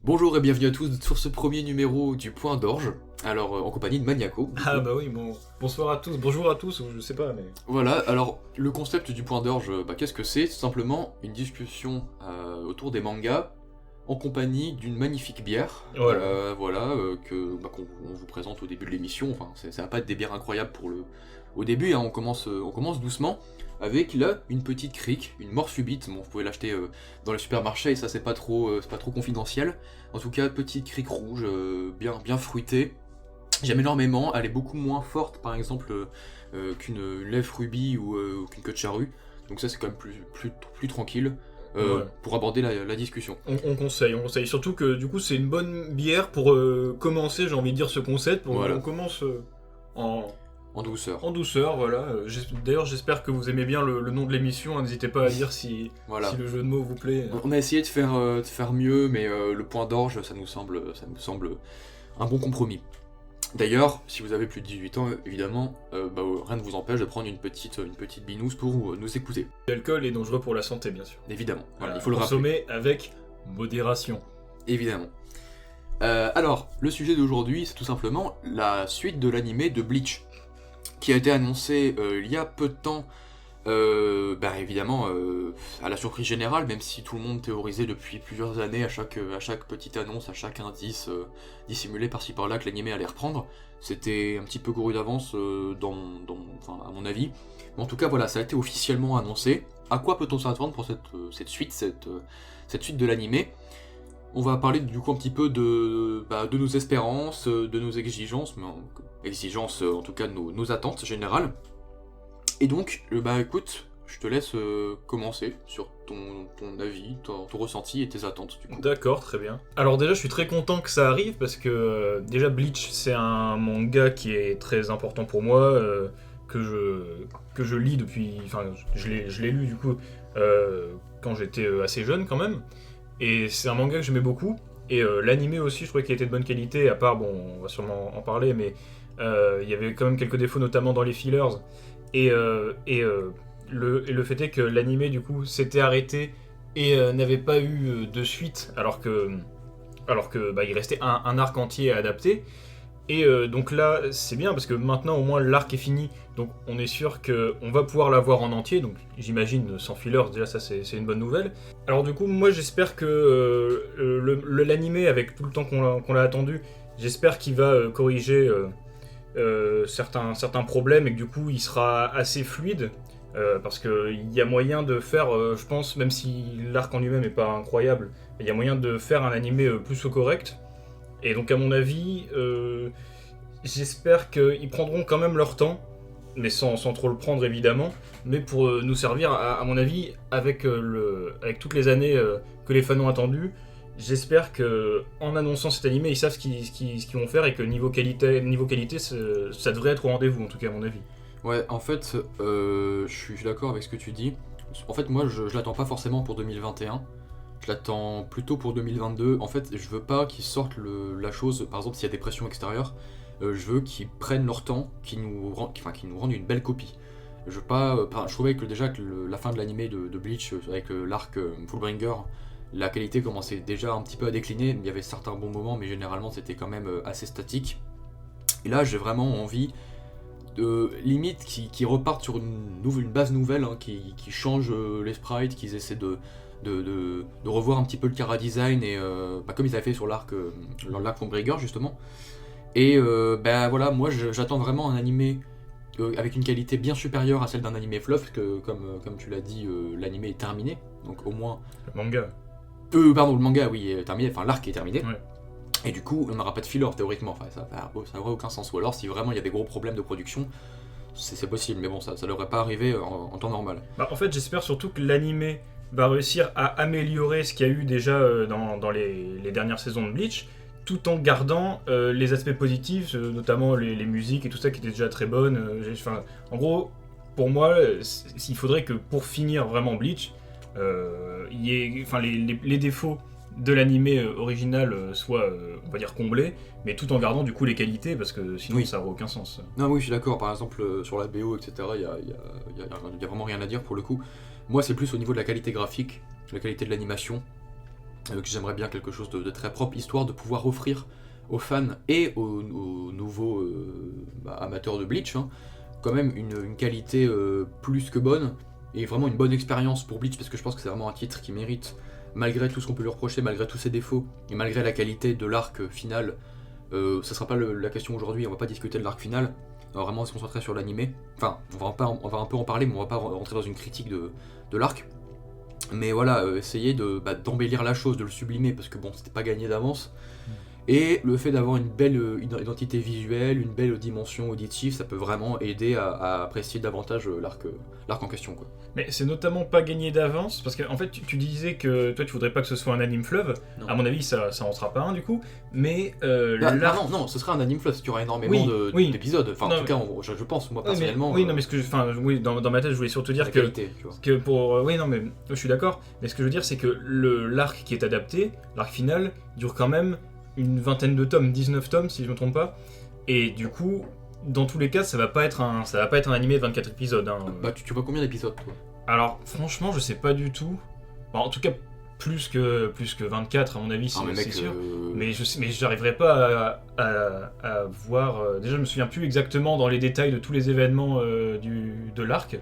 Bonjour et bienvenue à tous sur ce premier numéro du Point d'Orge, alors en compagnie de Maniaco. Ah bah oui, bon, bonsoir à tous, bonjour à tous, ou je sais pas, mais... Voilà, alors le concept du Point d'Orge, qu'est-ce que c'est? C'est simplement une discussion autour des mangas en compagnie d'une magnifique bière, Voilà. qu'on vous présente au début de l'émission. Enfin, ça va pas être des bières incroyables au début, hein, on commence doucement avec là une petite crique, une mort subite. Bon, vous pouvez l'acheter dans les supermarchés et ça c'est pas trop confidentiel. En tout cas, petite crique rouge, bien fruitée. J'aime énormément, elle est beaucoup moins forte par exemple qu'une lèvre rubis ou qu'une queue de charrue. Donc ça c'est quand même plus tranquille Ouais. pour aborder la discussion. On conseille, surtout que du coup c'est une bonne bière pour commencer, j'ai envie de dire, ce concept, Voilà. on commence en, En douceur. en douceur, voilà. D'ailleurs j'espère que vous aimez bien le nom de l'émission, hein, n'hésitez pas à dire si Voilà. le jeu de mots vous plaît. On a essayé de faire mieux, mais le point d'orge, ça nous semble un bon compromis. D'ailleurs, si vous avez plus de 18 ans, évidemment, rien ne vous empêche de prendre une petite binouse pour nous écouter. L'alcool est dangereux pour la santé, bien sûr. Évidemment, voilà, Voilà, il faut le rappeler. consommer avec modération. Évidemment. Alors, le sujet d'aujourd'hui, c'est tout simplement la suite de l'animé de Bleach, qui a été annoncé il y a peu de temps, évidemment, à la surprise générale, même si tout le monde théorisait depuis plusieurs années à chaque petite annonce, à chaque indice dissimulé par-ci par-là que l'animé allait reprendre. C'était un petit peu couru d'avance à mon avis. Mais en tout cas, voilà, ça a été officiellement annoncé. À quoi peut-on s'attendre pour cette suite de l'animé? On va parler du coup un petit peu de nos espérances, de nos exigences, en tout cas de nos attentes générales. Et donc, écoute, je te laisse commencer sur ton avis, ton ressenti et tes attentes du coup. D'accord, très bien. Alors déjà, je suis très content que ça arrive parce que déjà Bleach, c'est un manga qui est très important pour moi, que je lis depuis... Enfin, je l'ai lu du coup quand j'étais assez jeune quand même. Et c'est un manga que j'aimais beaucoup. Et l'animé aussi, je trouvais qu'il était de bonne qualité, à part, bon, on va sûrement en parler, mais il y avait quand même quelques défauts, notamment dans les fillers. Le fait est que l'animé, du coup, s'était arrêté et n'avait pas eu de suite, alors que il restait un arc entier à adapter. Et donc là, c'est bien parce que maintenant, au moins, l'arc est fini. Donc on est sûr qu'on va pouvoir l'avoir en entier. Donc j'imagine sans fillers, déjà ça c'est une bonne nouvelle. Alors du coup, moi j'espère que l'animé, avec tout le temps qu'on l'a attendu, j'espère qu'il va corriger certains problèmes et que du coup il sera assez fluide. Parce qu'il y a moyen de faire, je pense, même si l'arc en lui-même n'est pas incroyable, il y a moyen de faire un animé plus correct. Et donc à mon avis, j'espère qu'ils prendront quand même leur temps, mais sans trop le prendre évidemment, mais pour nous servir, à mon avis, avec toutes les années que les fans ont attendu, j'espère que en annonçant cet animé, ils savent ce qu'ils vont faire et que niveau qualité, ça devrait être au rendez-vous, en tout cas à mon avis. Ouais, en fait, je suis d'accord avec ce que tu dis. En fait, moi, je l'attends pas forcément pour 2021. Je l'attends plutôt pour 2022. En fait, je veux pas qu'ils sortent la chose, par exemple, s'il y a des pressions extérieures, je veux qu'ils prennent leur temps, qu'ils nous rendent une belle copie. Je veux pas. Je trouvais que déjà que la fin de l'animé de Bleach, avec l'arc Fullbringer, la qualité commençait déjà un petit peu à décliner. Il y avait certains bons moments, mais généralement c'était quand même assez statique. Et là, j'ai vraiment envie limite qui repartent sur une base nouvelle, hein, qui change les sprites, qu'ils essaient de revoir un petit peu le chara design et comme ils avaient fait sur l'arc Ombrigger justement. Et voilà, moi j'attends vraiment un animé avec une qualité bien supérieure à celle d'un animé fluff, parce que comme tu l'as dit, l'animé est terminé, donc au moins. Le manga. Pardon, le manga oui est terminé, enfin l'arc est terminé. Ouais. Et du coup, on n'aura pas de filler théoriquement, enfin, ça n'aurait aucun sens. Ou alors, si vraiment il y a des gros problèmes de production, c'est possible, mais bon, ça devrait pas arriver en temps normal. En fait, j'espère surtout que l'animé va réussir à améliorer ce qu'il y a eu déjà dans les dernières saisons de Bleach, tout en gardant les aspects positifs, notamment les musiques et tout ça qui étaient déjà très bonnes. En gros, pour moi, il faudrait que pour finir vraiment Bleach, il y ait, les défauts de l'animé original soient, on va dire, comblés, mais tout en gardant du coup les qualités, parce que sinon Oui. ça n'aurait aucun sens. Non, oui, je suis d'accord, par exemple, sur la BO, etc., il y a vraiment rien à dire pour le coup. Moi, c'est plus au niveau de la qualité graphique, la qualité de l'animation. que j'aimerais bien quelque chose de très propre, histoire de pouvoir offrir aux fans et aux nouveaux amateurs de Bleach, hein, quand même une qualité plus que bonne, et vraiment une bonne expérience pour Bleach, parce que je pense que c'est vraiment un titre qui mérite, malgré tout ce qu'on peut lui reprocher, malgré tous ses défauts, et malgré la qualité de l'arc final. Ça sera pas la question aujourd'hui, on va pas discuter de l'arc final, on va vraiment se concentrer sur l'animé. Enfin, on va un peu en parler, mais on va pas rentrer dans une critique de l'arc. Mais voilà, essayer d'embellir la chose, de le sublimer, parce que bon, c'était pas gagné d'avance. Et le fait d'avoir une belle identité visuelle, une belle dimension auditive, ça peut vraiment aider à apprécier davantage l'arc en question, quoi. Mais c'est notamment pas gagné d'avance, parce qu'en fait, tu disais que toi, tu voudrais pas que ce soit un anime fleuve. Non. À mon avis, ça en sera pas un, du coup. Mais Non, ce sera un anime fleuve, il y aura énormément d'épisodes. Enfin, en tout cas, je pense, moi, personnellement... Oui, non, mais dans ma tête, je voulais surtout dire que... qualité, tu vois. Que pour... oui, non, mais je suis d'accord. Mais ce que je veux dire, c'est que l'arc qui est adapté, l'arc final, dure quand même une vingtaine de tomes, 19 tomes, si je me trompe pas. Et du coup... Dans tous les cas, ça va pas être un animé de 24 épisodes. Hein. Tu vois combien d'épisodes, toi? Alors, franchement, je sais pas du tout. Bon, en tout cas, plus que 24, à mon avis, c'est sûr. Mais j'arriverai pas à voir... déjà, je me souviens plus exactement dans les détails de tous les événements de l'arc.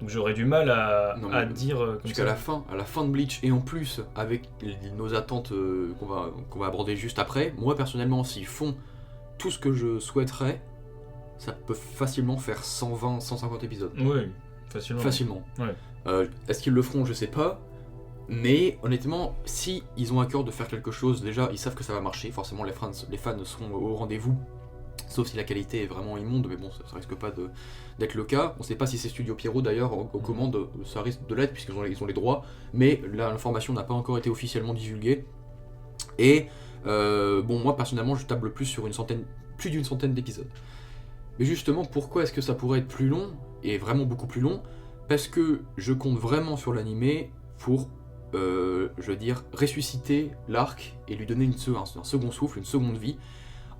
Donc j'aurais du mal à dire comme jusqu'à la fin de Bleach, et en plus, avec nos attentes qu'on va aborder juste après, moi, personnellement, s'ils font tout ce que je souhaiterais, ça peut facilement faire 120, 150 épisodes. Oui, facilement. Ouais. Est-ce qu'ils le feront? Je sais pas. Mais honnêtement, si ils ont à cœur de faire quelque chose, déjà, ils savent que ça va marcher. Forcément, les fans seront au rendez-vous. Sauf si la qualité est vraiment immonde, mais bon, ça risque pas d'être le cas. On sait pas si c'est Studio Pierrot d'ailleurs aux commandes, ça risque de l'être puisqu'ils ont les droits. Mais l'information n'a pas encore été officiellement divulguée. Et moi personnellement, je table plus d'une centaine d'épisodes. Mais justement, pourquoi est-ce que ça pourrait être plus long, et vraiment beaucoup plus long? Parce que je compte vraiment sur l'animé pour, ressusciter l'arc et lui donner un second souffle, une seconde vie,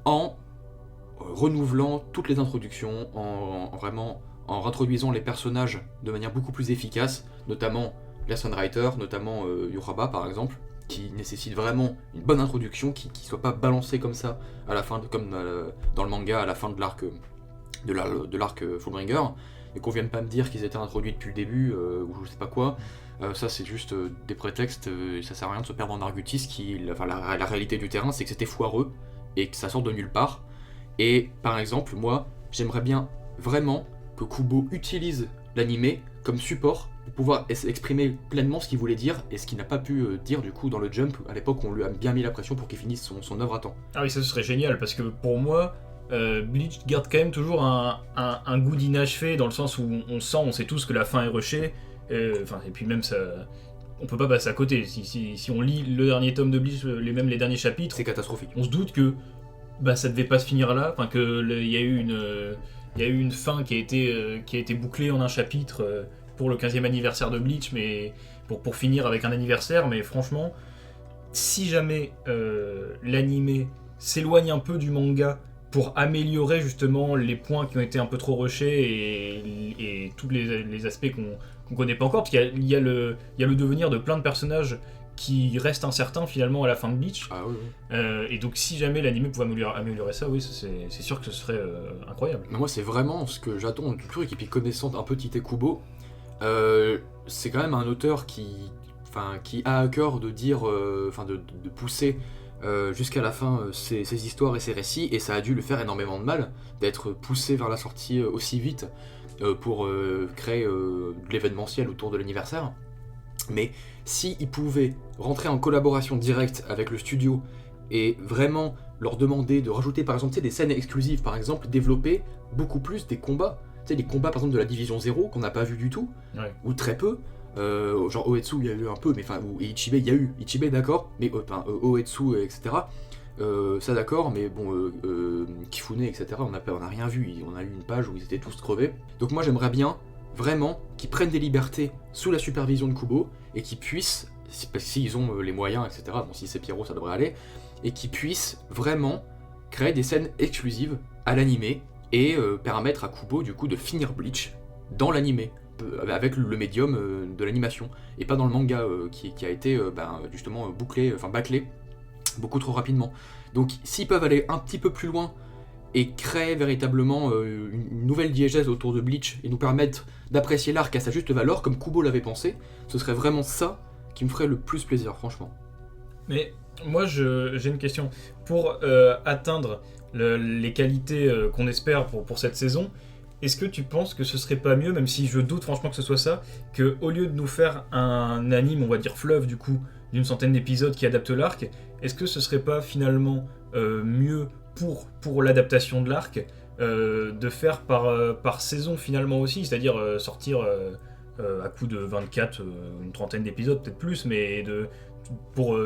en renouvelant toutes les introductions, en réintroduisant les personnages de manière beaucoup plus efficace, notamment la Sunwriter, notamment Yuraba par exemple, qui nécessite vraiment une bonne introduction, qui soit pas balancée comme ça à la fin, comme dans le manga à la fin de l'arc Fullbringer, et qu'on vienne pas me dire qu'ils étaient introduits depuis le début ou je sais pas quoi. Ça c'est juste des prétextes, et ça sert à rien de se perdre en argutis. La réalité du terrain, c'est que c'était foireux et que ça sort de nulle part. Et par exemple, moi, j'aimerais bien vraiment que Kubo utilise l'animé comme support pour pouvoir exprimer pleinement ce qu'il voulait dire et ce qu'il n'a pas pu dire du coup dans le Jump à l'époque où on lui a bien mis la pression pour qu'il finisse son œuvre à temps. Ah oui, ça ce serait génial, parce que pour moi, Bleach garde quand même toujours un goût d'inachevé, dans le sens où on sait tous que la fin est rushée, et puis même ça... On peut pas passer à côté. Si on lit le dernier tome de Bleach, même les derniers chapitres, c'est catastrophique. On se doute que ça devait pas se finir là, il y a eu une fin qui a été bouclée en un chapitre pour le 15e anniversaire de Bleach, mais pour finir avec un anniversaire. Mais franchement, si jamais l'animé s'éloigne un peu du manga pour améliorer justement les points qui ont été un peu trop rushés et tous les aspects qu'on connaît pas encore, parce qu'il y a le devenir de plein de personnages qui reste incertain finalement à la fin de Bleach. Ah oui. Et donc si jamais l'anime pouvait améliorer ça, oui, c'est sûr que ce serait incroyable. Mais moi c'est vraiment ce que j'attends du truc, et puis connaissant un peu Tite Kubo, c'est quand même un auteur qui a à cœur de dire, de pousser jusqu'à la fin ses histoires et ses récits, et ça a dû lui faire énormément de mal d'être poussé vers la sortie aussi vite pour créer de l'événementiel autour de l'anniversaire. Mais s'il pouvait rentrer en collaboration directe avec le studio et vraiment leur demander de rajouter par exemple des scènes exclusives, par exemple développer beaucoup plus des combats, les combats par exemple de la Division 0 qu'on n'a pas vu du tout, ouais. Ou très peu, genre Oetsu il y a eu un peu, mais ou Ichibe il y a eu, Ichibe d'accord, mais Oetsu etc. Ça d'accord, mais bon, Kifune etc. On n'a rien vu, on a eu une page où ils étaient tous crevés. Donc moi j'aimerais bien vraiment qu'ils prennent des libertés sous la supervision de Kubo et qu'ils puissent, parce qu'ils ont les moyens, etc., bon si c'est Pierrot ça devrait aller, et qu'ils puissent vraiment créer des scènes exclusives à l'animé et permettre à Kubo du coup de finir Bleach dans l'animé. avec le médium de l'animation, et pas dans le manga qui a été justement bâclé beaucoup trop rapidement. Donc s'ils peuvent aller un petit peu plus loin et créer véritablement une nouvelle diégèse autour de Bleach et nous permettre d'apprécier l'arc à sa juste valeur, comme Kubo l'avait pensé, ce serait vraiment ça qui me ferait le plus plaisir, franchement. Mais moi, j'ai une question. Pour atteindre les qualités qu'on espère pour cette saison, est-ce que tu penses que ce serait pas mieux, même si je doute franchement que ce soit ça, que au lieu de nous faire un anime, on va dire fleuve du coup, d'une centaine d'épisodes qui adapte l'arc, est-ce que ce serait pas finalement mieux pour l'adaptation de l'arc de faire par saison finalement aussi, c'est-à-dire sortir à coup de 24, une trentaine d'épisodes, peut-être plus, mais pour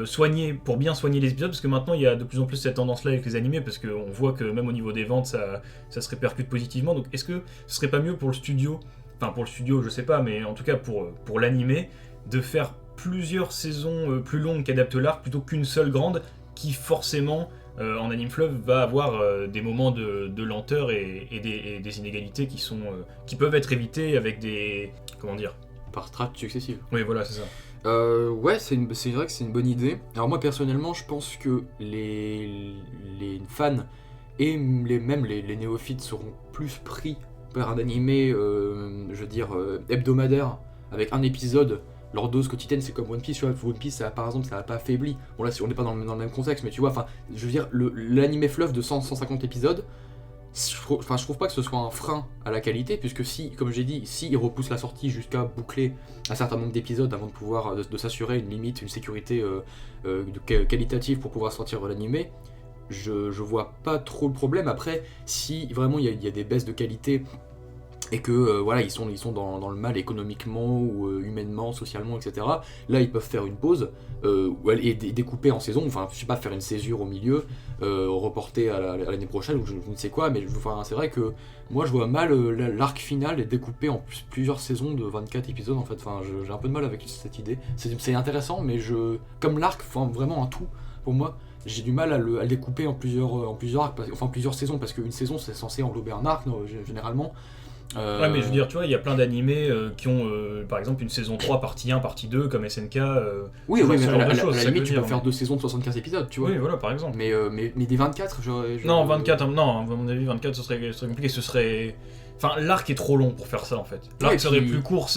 bien soigner les épisodes, parce que maintenant il y a de plus en plus cette tendance-là avec les animés, parce qu'on voit que même au niveau des ventes, ça se répercute positivement. Donc est-ce que ce serait pas mieux pour le studio, je sais pas, mais en tout cas pour l'animé, de faire plusieurs saisons plus longues qu'adapte l'arc, plutôt qu'une seule grande, qui forcément, en anime fleuve, va avoir des moments de lenteur et des inégalités qui peuvent être évitées avec des... comment dire ? Par strates successives. Oui, voilà, c'est ça. Ouais, c'est vrai que c'est une bonne idée. Alors moi personnellement, je pense que les fans et même les néophytes seront plus pris par un animé, hebdomadaire, avec un épisode. Leur dose quotidienne, c'est comme One Piece. Tu vois, One Piece, par exemple, ça n'a pas affaibli. Bon là, on n'est pas dans le même contexte, mais tu vois, je veux dire, l'animé fleuve de 150 épisodes, je trouve pas que ce soit un frein à la qualité, puisque si, comme j'ai dit, ils repoussent la sortie jusqu'à boucler un certain nombre d'épisodes avant de pouvoir de s'assurer une limite, une sécurité qualitative pour pouvoir sortir l'animé, je vois pas trop le problème. Après, si vraiment il y a des baisses de qualité et que ils sont dans le mal économiquement ou humainement, socialement, etc. Là, ils peuvent faire une pause et découper en saison, je sais pas, faire une césure au milieu, reporter à l'année prochaine ou je ne sais quoi, mais c'est vrai que moi je vois mal l'arc final est découpé en plusieurs saisons de 24 épisodes en fait. J'ai un peu de mal avec cette idée. C'est intéressant, mais comme l'arc, vraiment un tout, pour moi, j'ai du mal à le découper en plusieurs arcs, plusieurs saisons, parce qu'une saison c'est censé englober un arc généralement. Ouais, mais je veux dire, tu vois, il y a plein d'animés qui ont, par exemple, une saison 3, partie 1, partie 2, comme SNK. Oui, mais à la choses, limite, tu peux faire 2 saisons de 75 épisodes, tu vois. Oui, voilà, par exemple. Mais des 24, Non, 24, non, à mon avis, 24, ce serait compliqué. L'arc est trop long pour faire ça, en fait. L'arc serait plus court,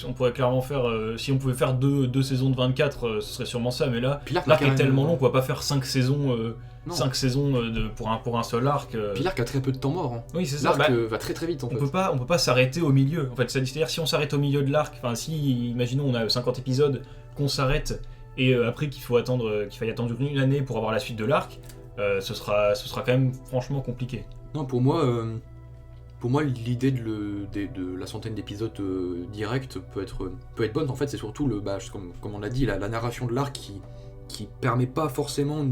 on pourrait clairement faire... si on pouvait faire deux saisons de 24, ce serait sûrement ça, mais là, l'arc est tellement long qu'on va pas faire 5 saisons... 5 saisons pour un seul arc. Puis l'arc a très peu de temps mort. Hein. Oui, c'est ça. L'arc va très très vite en fait. On peut pas s'arrêter au milieu. En fait, c'est-à-dire si on s'arrête au milieu de l'arc, si imaginons on a 50 épisodes, qu'on s'arrête et après qu'il faille attendre une année pour avoir la suite de l'arc, ce sera quand même franchement compliqué. Non, pour moi l'idée de la centaine d'épisodes directs peut être bonne. En fait, c'est surtout comme on l'a dit, la narration de l'arc qui permet pas forcément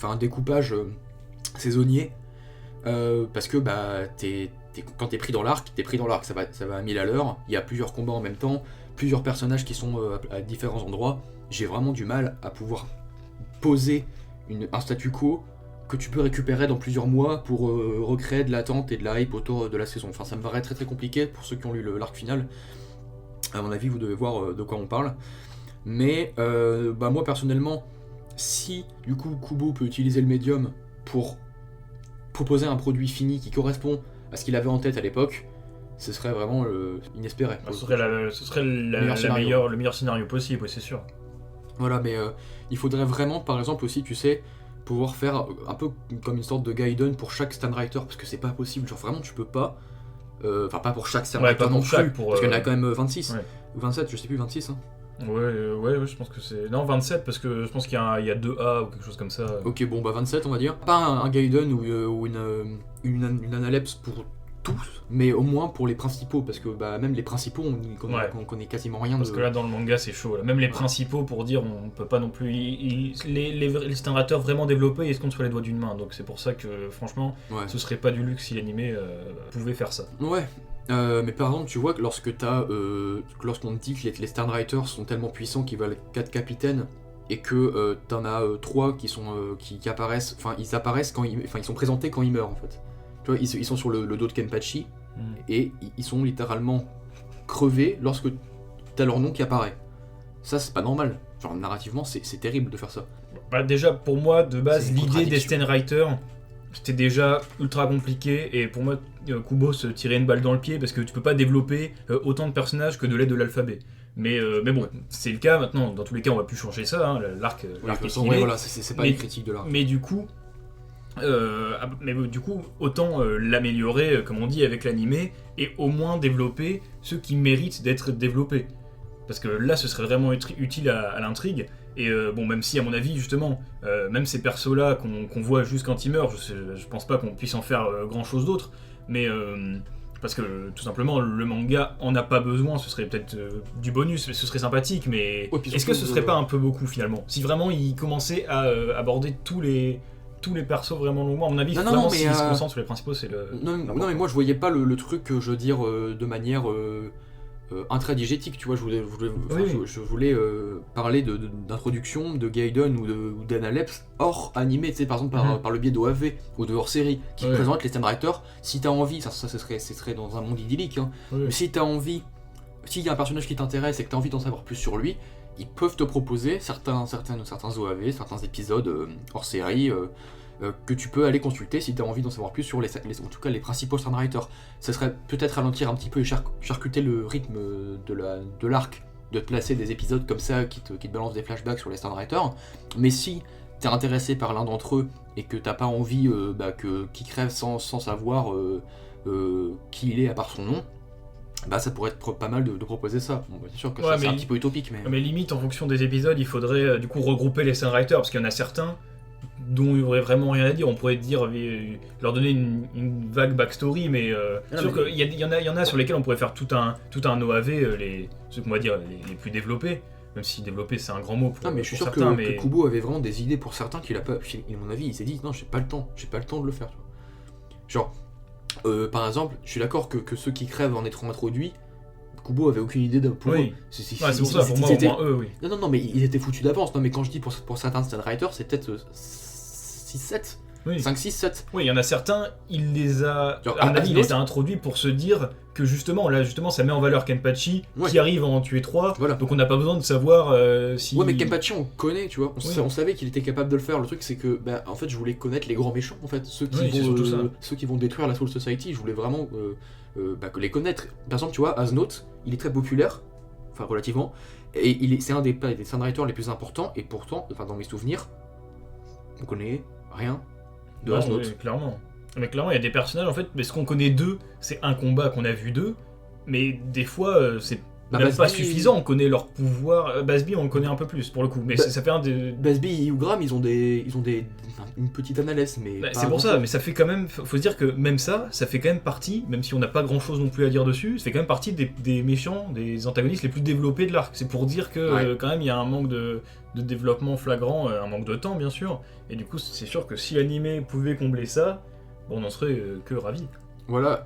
un découpage saisonnier, parce que quand t'es pris dans l'arc, ça va à 1000 à l'heure, il y a plusieurs combats en même temps, plusieurs personnages qui sont à différents endroits. J'ai vraiment du mal à pouvoir poser un statu quo que tu peux récupérer dans plusieurs mois pour recréer de l'attente et de la hype autour de la saison. Ça me paraît très très compliqué pour ceux qui ont lu l'arc final. À mon avis, vous devez voir de quoi on parle. Mais moi personnellement, si du coup Kubo peut utiliser le médium pour proposer un produit fini qui correspond à ce qu'il avait en tête à l'époque, ce serait vraiment inespéré. Ce serait le meilleur scénario possible, oui, c'est sûr. Voilà, mais il faudrait vraiment, par exemple aussi, tu sais, pouvoir faire un peu comme une sorte de guidance pour chaque Stanwriter, parce que c'est pas possible, vraiment tu peux pas, pas pour chaque Stanwriter non plus, parce qu'il y en a quand même 26, ou 27, je sais plus, 26 hein. Ouais, je pense que c'est... Non, 27, parce que je pense qu'il y a 2A ou quelque chose comme ça. Ok, 27 on va dire. Pas un Gaiden ou une Analepse pour tous, mais au moins pour les principaux, parce que même les principaux, on connaît quasiment rien parce que là, dans le manga, c'est chaud. Là. Même les principaux, pour dire, on peut pas non plus... Les Stanwriters vraiment développés, ils se comptent sur les doigts d'une main, donc c'est pour ça que, franchement, ce serait pas du luxe si l'animé pouvait faire ça. Ouais. Mais par exemple, tu vois que lorsqu'on te dit que les Stanwriters sont tellement puissants qu'ils valent 4 capitaines et que t'en as 3 qui apparaissent, ils apparaissent ils sont présentés quand ils meurent en fait. Tu vois, ils sont sur le dos de Kenpachi et ils sont littéralement crever lorsque t'as leur nom qui apparaît. Ça, c'est pas normal. Genre, narrativement, c'est terrible de faire ça. Bah, déjà, pour moi, de base, C'est une l'idée des contradiction. Sten Writer, c'était déjà ultra compliqué. Et pour moi, Kubo se tirait une balle dans le pied parce que tu peux pas développer autant de personnages que de l'aide de l'alphabet. Mais bon, Ouais. c'est le cas maintenant. Dans tous les cas, on va plus changer ça. Hein, l'arc Oui, de l'arc toute est façon, stylé. ouais, voilà, c'est pas Mais- une critique de l'art. Mais du coup, autant l'améliorer, comme on dit, avec l'animé, et au moins développer ceux qui méritent d'être développés. Parce que là, ce serait vraiment utile à l'intrigue. Et bon, même si, à mon avis, justement, même ces persos-là qu'on voit juste quand ils meurent, je pense pas qu'on puisse en faire grand-chose d'autre. Mais parce que tout simplement, le manga en a pas besoin. Ce serait peut-être du bonus, ce serait sympathique. Mais Ouais, puis est-ce que ce surtout, serait pas un peu beaucoup finalement? Si vraiment ils commençaient à aborder tous les persos vraiment longuement, à mon avis, Non, non, vraiment, non, mais, s'ils se concentrent sur les principaux, c'est le. Non, mais moi je voyais pas le truc, je veux dire, de manière intradigétique, tu vois, Oui. je voulais parler d'introduction de Gaiden ou d'Analepс hors animé, tu sais, par exemple par le biais d'OAV ou de hors-série, qui Ouais. présentent les Sten Writers. Si t'as envie, ça ce serait dans un monde idyllique, hein, Oui. mais si t'as envie, s'il y a un personnage qui t'intéresse et que t'as envie d'en savoir plus sur lui, ils peuvent te proposer certains OAV, certains épisodes hors-série, que tu peux aller consulter si tu as envie d'en savoir plus sur en tout cas les principaux Sten Writers. Ça serait peut-être ralentir un petit peu et charcuter le rythme de l'arc, de te placer des épisodes comme ça qui te balancent des flashbacks sur les Sten Writers. Mais si t'es intéressé par l'un d'entre eux et que t'as pas envie qu'il crève sans savoir qui il est à part son nom, bah ça pourrait être pas mal de proposer ça. Bon, bah, c'est sûr que Ouais, ça c'est mais un petit peu utopique, mais... Mais limite, en fonction des épisodes, il faudrait du coup regrouper les Sten Writers, parce qu'il y en a certains dont il n'y aurait vraiment rien à dire. On pourrait dire, leur donner une vague backstory, mais Ah, sûr mais- qu'il y en a sur lesquels on pourrait faire tout un OAV, ceux qu'on va dire les plus développés, même si développer c'est un grand mot pour, Non, mais je suis pour sûr certains, que mais Kubo avait vraiment des idées pour certains qu'il a pas. À mon avis, il s'est dit non, j'ai pas le temps de le faire. Tu vois. Genre, par exemple, je suis d'accord que ceux qui crèvent en étant introduits, Kubo avait aucune idée pour Oui. eux. c'est pour ça, pour moi, ils au étaient- moins eux, oui. Non, mais ils étaient foutus d'avance. Non, mais quand je dis pour certains Sten Writers, c'est peut-être 6-7. Oui. 5-6-7. Oui, il y en a certains, il les a. Genre, À mon avis, il Asnos- les a introduits pour se dire que justement, ça met en valeur Kenpachi, Ouais. qui arrive à en tuer 3, Voilà. donc on n'a pas besoin de savoir si. Ouais, mais Kenpachi, on connaît, tu vois. Oui. On savait qu'il était capable de le faire. Le truc, c'est que, en fait, je voulais connaître les grands méchants, en fait. Ceux Oui, c'est vont, surtout ça. ceux qui vont détruire la Soul Society. Je voulais vraiment que les connaître. Par exemple, tu vois, Asnoth, il est très populaire, enfin, relativement. Et c'est un des Sten Writers les plus importants. Et pourtant, enfin, dans mes souvenirs, on connaît rien de Non, Asnoth. oui, clairement. Mais clairement, il y a des personnages, en fait, mais ce qu'on connaît d'eux, c'est un combat qu'on a vu d'eux, mais des fois, c'est Bah, même pas Basby- suffisant, on connaît leur pouvoir. Basby, on le connaît un peu plus, pour le coup, mais Bah, ça fait un des. Basby et Ugram, ils ont une petite analyse, mais. Bah, pas c'est pour ça, grand-chose. mais ça fait quand même. Faut se dire que même ça fait quand même partie, même si on n'a pas grand chose non plus à dire dessus, ça fait quand même partie des méchants, des antagonistes les plus développés de l'arc. C'est pour dire que Ouais. quand même il y a un manque de développement flagrant, un manque de temps bien sûr, et du coup c'est sûr que si l'animé pouvait combler ça, bon, on en serait que ravis. Voilà,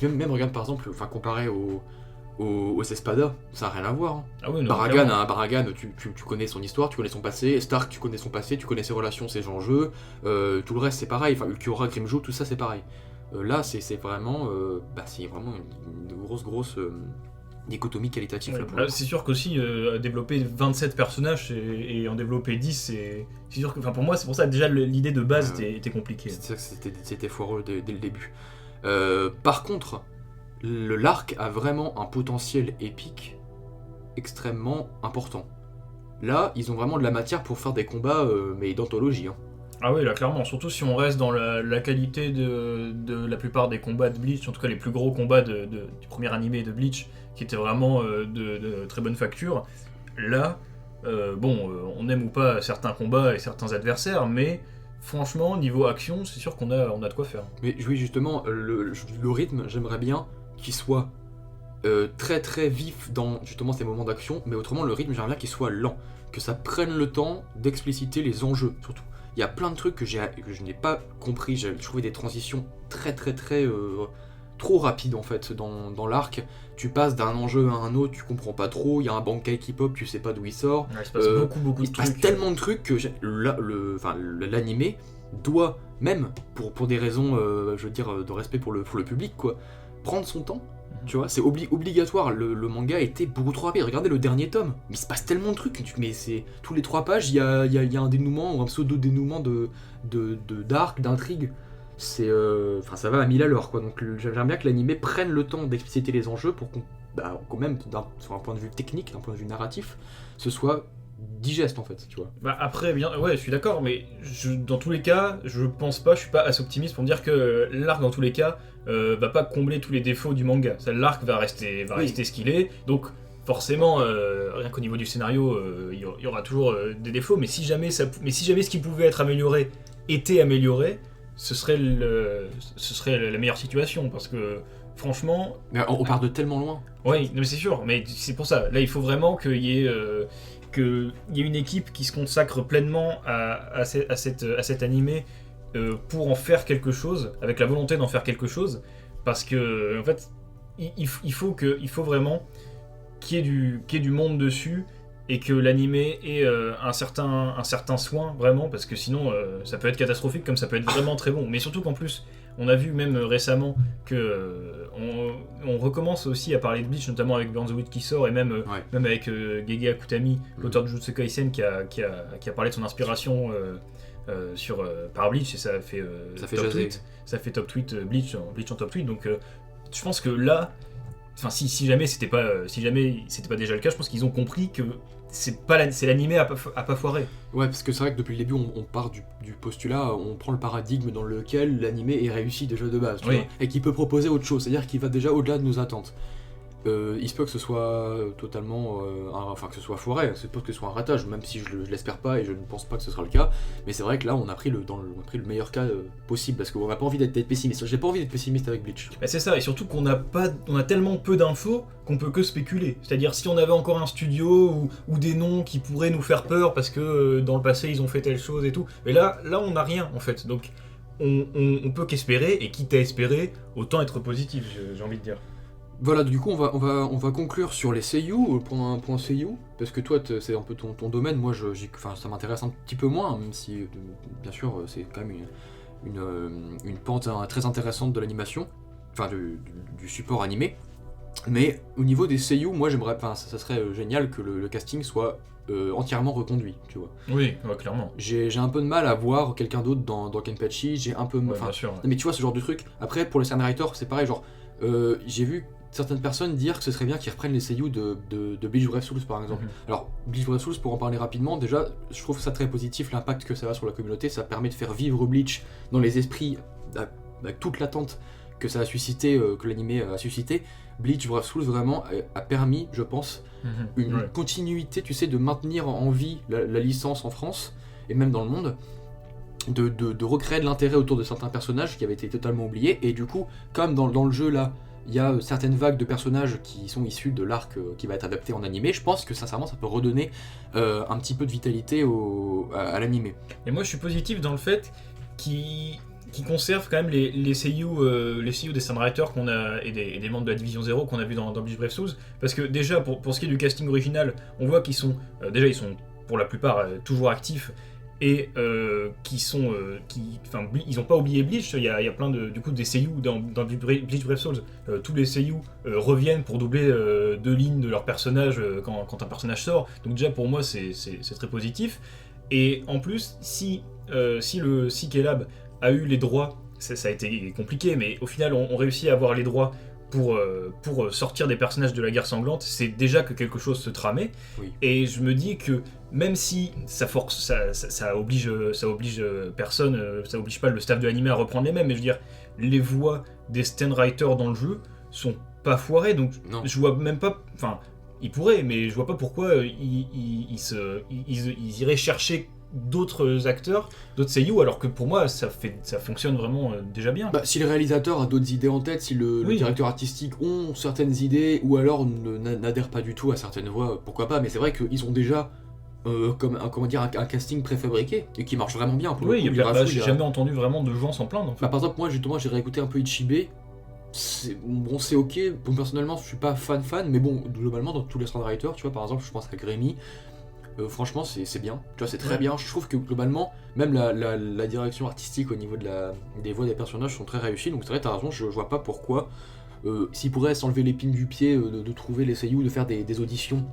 même regarde par exemple, enfin comparé aux Espada, ça n'a rien à voir. Hein. Ah oui, non, Baragan, clairement. tu connais son histoire, tu connais son passé. Stark, tu connais son passé, tu connais ses relations, ses enjeux. Tout le reste, c'est pareil. Enfin, Ulquiorra, Grimjo, tout ça, c'est pareil. Là, c'est vraiment une grosse dichotomie qualitative. Ouais, Là, pour là, le coup. c'est sûr qu'aussi développer 27 personnages et en développer 10, c'est sûr que. Enfin, pour moi, c'est pour ça déjà l'idée de base était compliquée. C'est ça que c'était foireux dès le début. Par contre, l'arc a vraiment un potentiel épique extrêmement important. Là, ils ont vraiment de la matière pour faire des combats, mais d'anthologie. Hein. Ah oui, là clairement, surtout si on reste dans la qualité de la plupart des combats de Bleach, en tout cas les plus gros combats du premier animé de Bleach, qui étaient vraiment de très bonne facture. Là, on aime ou pas certains combats et certains adversaires, mais franchement, niveau action, c'est sûr qu'on a de quoi faire. Mais oui, justement, le rythme, j'aimerais bien qu'il soit très très vif dans justement ces moments d'action, mais autrement, le rythme, j'aimerais bien qu'il soit lent, que ça prenne le temps d'expliciter les enjeux, surtout. Il y a plein de trucs que je n'ai pas compris, j'ai trouvé des transitions très trop rapides en fait dans l'arc. Tu passes d'un enjeu à un autre, tu comprends pas trop, il y a un Bankai qui pop, tu sais pas d'où il sort. Il se passe beaucoup Il de se passe trucs. tellement de trucs que l'animé doit, même pour des raisons, je veux dire, de respect pour le public, quoi, prendre son temps Tu vois, c'est obligatoire, le manga était beaucoup trop rapide. Regardez le dernier tome, mais il se passe tellement de trucs, mais c'est tous les 3 pages, il y a un dénouement ou un pseudo-dénouement d'arc, d'intrigue. C'est enfin ça va à 1000 à l'heure quoi. Donc j'aimerais bien que l'animé prenne le temps d'expliciter les enjeux pour qu'on quand même sur un point de vue technique, d'un point de vue narratif, ce soit digeste en fait, tu vois. Bah après, bien, ouais, je suis d'accord, mais dans tous les cas, je suis pas assez optimiste pour me dire que l'arc, dans tous les cas, va pas combler tous les défauts du manga. L'arc va rester ce qu'il est, donc forcément, rien qu'au niveau du scénario, il y aura toujours des défauts, mais si jamais ce qui pouvait être amélioré était amélioré, ce serait la meilleure situation, parce que franchement... Mais on part de tellement loin. Oui, mais c'est sûr, mais c'est pour ça. Là, il faut vraiment qu'il y ait une équipe qui se consacre pleinement à cet animé pour en faire quelque chose, avec la volonté d'en faire quelque chose, parce que en fait, il faut vraiment qu'il y ait du monde dessus et que l'animé ait un certain soin vraiment, parce que sinon ça peut être catastrophique comme ça peut être vraiment très bon. Mais surtout qu'en plus, on a vu même récemment que on recommence aussi à parler de Bleach, notamment avec Burn the Witch qui sort, et même avec Gege Akutami, l'auteur de Jujutsu Kaisen, qui a parlé de son inspiration par Bleach, et ça fait top tweet. Ça fait top tweet Bleach en top tweet. Donc je pense que là, enfin si jamais c'était pas déjà le cas, je pense qu'ils ont compris que c'est l'animé à pas foirer. Ouais, parce que c'est vrai que depuis le début, on part du postulat, on prend le paradigme dans lequel l'animé est réussi déjà de base, tu vois, et qui peut proposer autre chose, c'est-à-dire qu'il va déjà au-delà de nos attentes. Il se peut que ce soit totalement... enfin, que ce soit foiré, c'est peut que ce soit un ratage, même si je l'espère pas et je ne pense pas que ce sera le cas. Mais c'est vrai que là, on a pris le meilleur cas possible, parce qu'on n'a pas envie d'être pessimiste. J'ai pas envie d'être pessimiste avec Bleach. Bah c'est ça, et surtout qu'on a tellement peu d'infos qu'on peut que spéculer. C'est-à-dire, si on avait encore un studio ou des noms qui pourraient nous faire peur parce que dans le passé, ils ont fait telle chose et tout. Mais là on n'a rien, en fait. Donc, on peut qu'espérer, et quitte à espérer, autant être positif, j'ai envie de dire. Voilà, du coup, on va conclure sur les seiyuu, point seiyuu, parce que toi, c'est un peu ton domaine. Moi, ça m'intéresse un petit peu moins, même si, bien sûr, c'est quand même une pente très intéressante de l'animation, enfin, du support animé. Mais au niveau des seiyuu, moi, ça serait génial que le casting soit entièrement reconduit, tu vois. Oui, clairement. J'ai un peu de mal à voir quelqu'un d'autre dans Kenpachi, j'ai un peu... bien sûr. Mais tu vois, ce genre de truc. Après, pour les scénariteurs, c'est pareil, genre, j'ai vu certaines personnes dire que ce serait bien qu'ils reprennent les seiyuu de Bleach Brave Souls par exemple. Alors, Bleach Brave Souls, pour en parler rapidement, déjà, je trouve ça très positif, l'impact que ça a sur la communauté, ça permet de faire vivre Bleach dans les esprits, avec toute l'attente que ça a suscité, que l'animé a suscité. Bleach Brave Souls vraiment a permis, je pense, une continuité, tu sais, de maintenir en vie la licence en France, et même dans le monde, de recréer de l'intérêt autour de certains personnages qui avaient été totalement oubliés, et du coup, comme dans le jeu là, il y a certaines vagues de personnages qui sont issus de l'arc qui va être adapté en animé, je pense que sincèrement ça peut redonner un petit peu de vitalité à l'animé. Et moi je suis positif dans le fait qu'ils conservent quand même les seiyuu des scénariteurs qu'on a et des membres de la Division 0 qu'on a vu dans Bleach Brave Souls, parce que déjà pour ce qui est du casting original, on voit qu'ils sont ils sont pour la plupart toujours actifs, et ils n'ont pas oublié Bleach. Il y a plein des seiyuu dans Bleach Brave Souls. Tous les seiyuu reviennent pour doubler 2 lignes de leur personnage quand un personnage sort. Donc déjà pour moi c'est très positif. Et en plus, si K-Lab a eu les droits, ça a été compliqué, mais au final on réussit à avoir les droits pour sortir des personnages de la guerre sanglante, c'est déjà que quelque chose se tramait. Oui. Et je me dis que même si ça oblige personne, ça oblige pas le staff de l'anime à reprendre les mêmes, mais je veux dire, les voix des stand-writers dans le jeu sont pas foirées, donc non. Je vois même pas... Enfin, ils pourraient, mais je vois pas pourquoi ils iraient chercher d'autres acteurs, d'autres seiyuu, alors que pour moi ça fonctionne vraiment déjà bien. Si le réalisateur a d'autres idées en tête, si le directeur artistique ont certaines idées, ou alors n'adhère pas du tout à certaines voix, pourquoi pas, mais c'est vrai qu'ils ont déjà un casting préfabriqué et qui marche vraiment bien. J'ai jamais entendu vraiment de gens s'en plaindre. En fait. Par exemple, moi justement j'ai réécouté un peu Ichibé, c'est ok, bon, personnellement je suis pas fan, mais bon, globalement dans tous les screenwriters, tu vois, par exemple je pense à Grémy, franchement c'est bien, tu vois, c'est très bien. Je trouve que globalement, même la direction artistique au niveau des voix des personnages sont très réussies, donc c'est vrai, t'as raison, je vois pas pourquoi s'ils pourraient s'enlever l'épine du pied de trouver les seiyuu, de faire des auditions,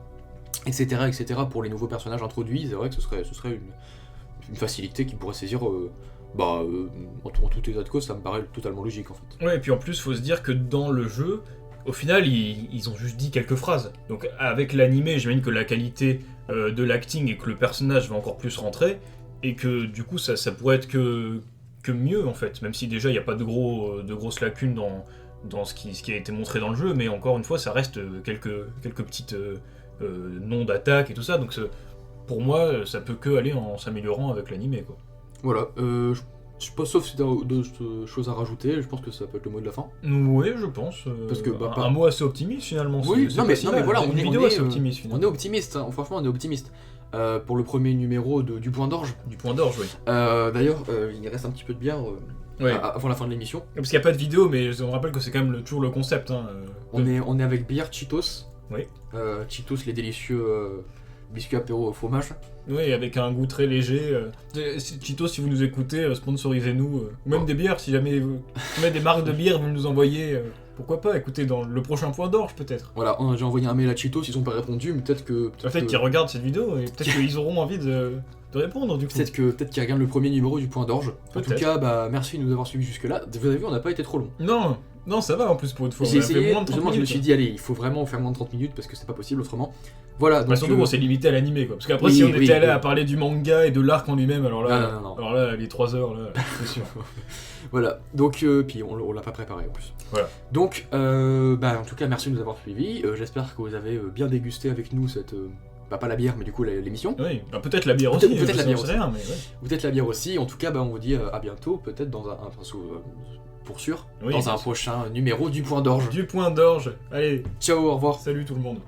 etc., pour les nouveaux personnages introduits, c'est vrai que ce serait une facilité qui pourrait saisir, en tout état de cause, ça me paraît totalement logique en fait. Ouais, et puis en plus, faut se dire que dans le jeu, au final, ils ont juste dit quelques phrases. Donc avec l'animé, j'imagine que la qualité de l'acting et que le personnage va encore plus rentrer, et que du coup, ça pourrait être que mieux en fait, même si déjà il n'y a pas de grosses lacunes dans ce qui a été montré dans le jeu, mais encore une fois, ça reste quelques petites noms d'attaque et tout ça, donc pour moi, ça peut que aller en s'améliorant avec l'animé, quoi. Voilà, je sais pas, sauf si t'as d'autres choses à rajouter, je pense que ça peut être le mot de la fin. Oui, je pense. Parce que, un mot assez optimiste finalement. Oui, non mais voilà, on on est vidéo assez optimiste on finalement. est optimiste, hein, franchement on est optimiste. Pour le premier numéro du Point d'Orge. Du Point d'Orge, oui. D'ailleurs, il reste un petit peu de bière Ouais. avant la fin de l'émission. Parce qu'il n'y a pas de vidéo, mais on rappelle que c'est quand même toujours le concept. Hein, On est avec bière Cheetos. Oui. Cheetos, les délicieux biscuits apéro au fromage. Oui, avec un goût très léger. Cheetos, si vous nous écoutez, sponsorisez-nous. Ou même des bières, si jamais vous des marques de bière, vous nous envoyez. Pourquoi pas, écoutez, dans le prochain Point d'Orge peut-être. Voilà, j'ai envoyé un mail à Cheetos, ils ont pas répondu, mais peut-être que... Peut-être qu'ils regardent cette vidéo et peut-être qu'ils auront envie de répondre du coup. Peut-être qu'ils regardent le premier numéro du Point d'Orge. En tout Peut-être. cas, merci de nous avoir suivis jusque-là. Vous avez vu, on n'a pas été trop long. Non, ça va en plus pour une fois. J'ai On a fait essayé, moins de 30 justement, je me minutes. suis dit, allez, il faut vraiment faire moins de 30 minutes parce que c'est pas possible autrement. Voilà, donc... Surtout qu'on s'est limité à l'animé, quoi. Parce qu'après, Oui, si on oui, était allé oui. à parler du manga et de l'arc en lui-même, alors là, Non. alors là, les 3 heures, là, c'est sûr. Voilà, donc, puis on l'a pas préparé en plus. Voilà. Donc, en tout cas, merci de nous avoir suivis. J'espère que vous avez bien dégusté avec nous cette... pas la bière, mais du coup l'émission. Oui, peut-être la bière aussi. Peut-être la bière aussi. Rien, mais ouais. Peut-être la bière aussi. En tout cas, on vous dit à bientôt, peut-être pour sûr, Oui, dans un prochain numéro du Point d'Orge. Du Point d'Orge. Allez, Ciao, au revoir. salut tout le monde.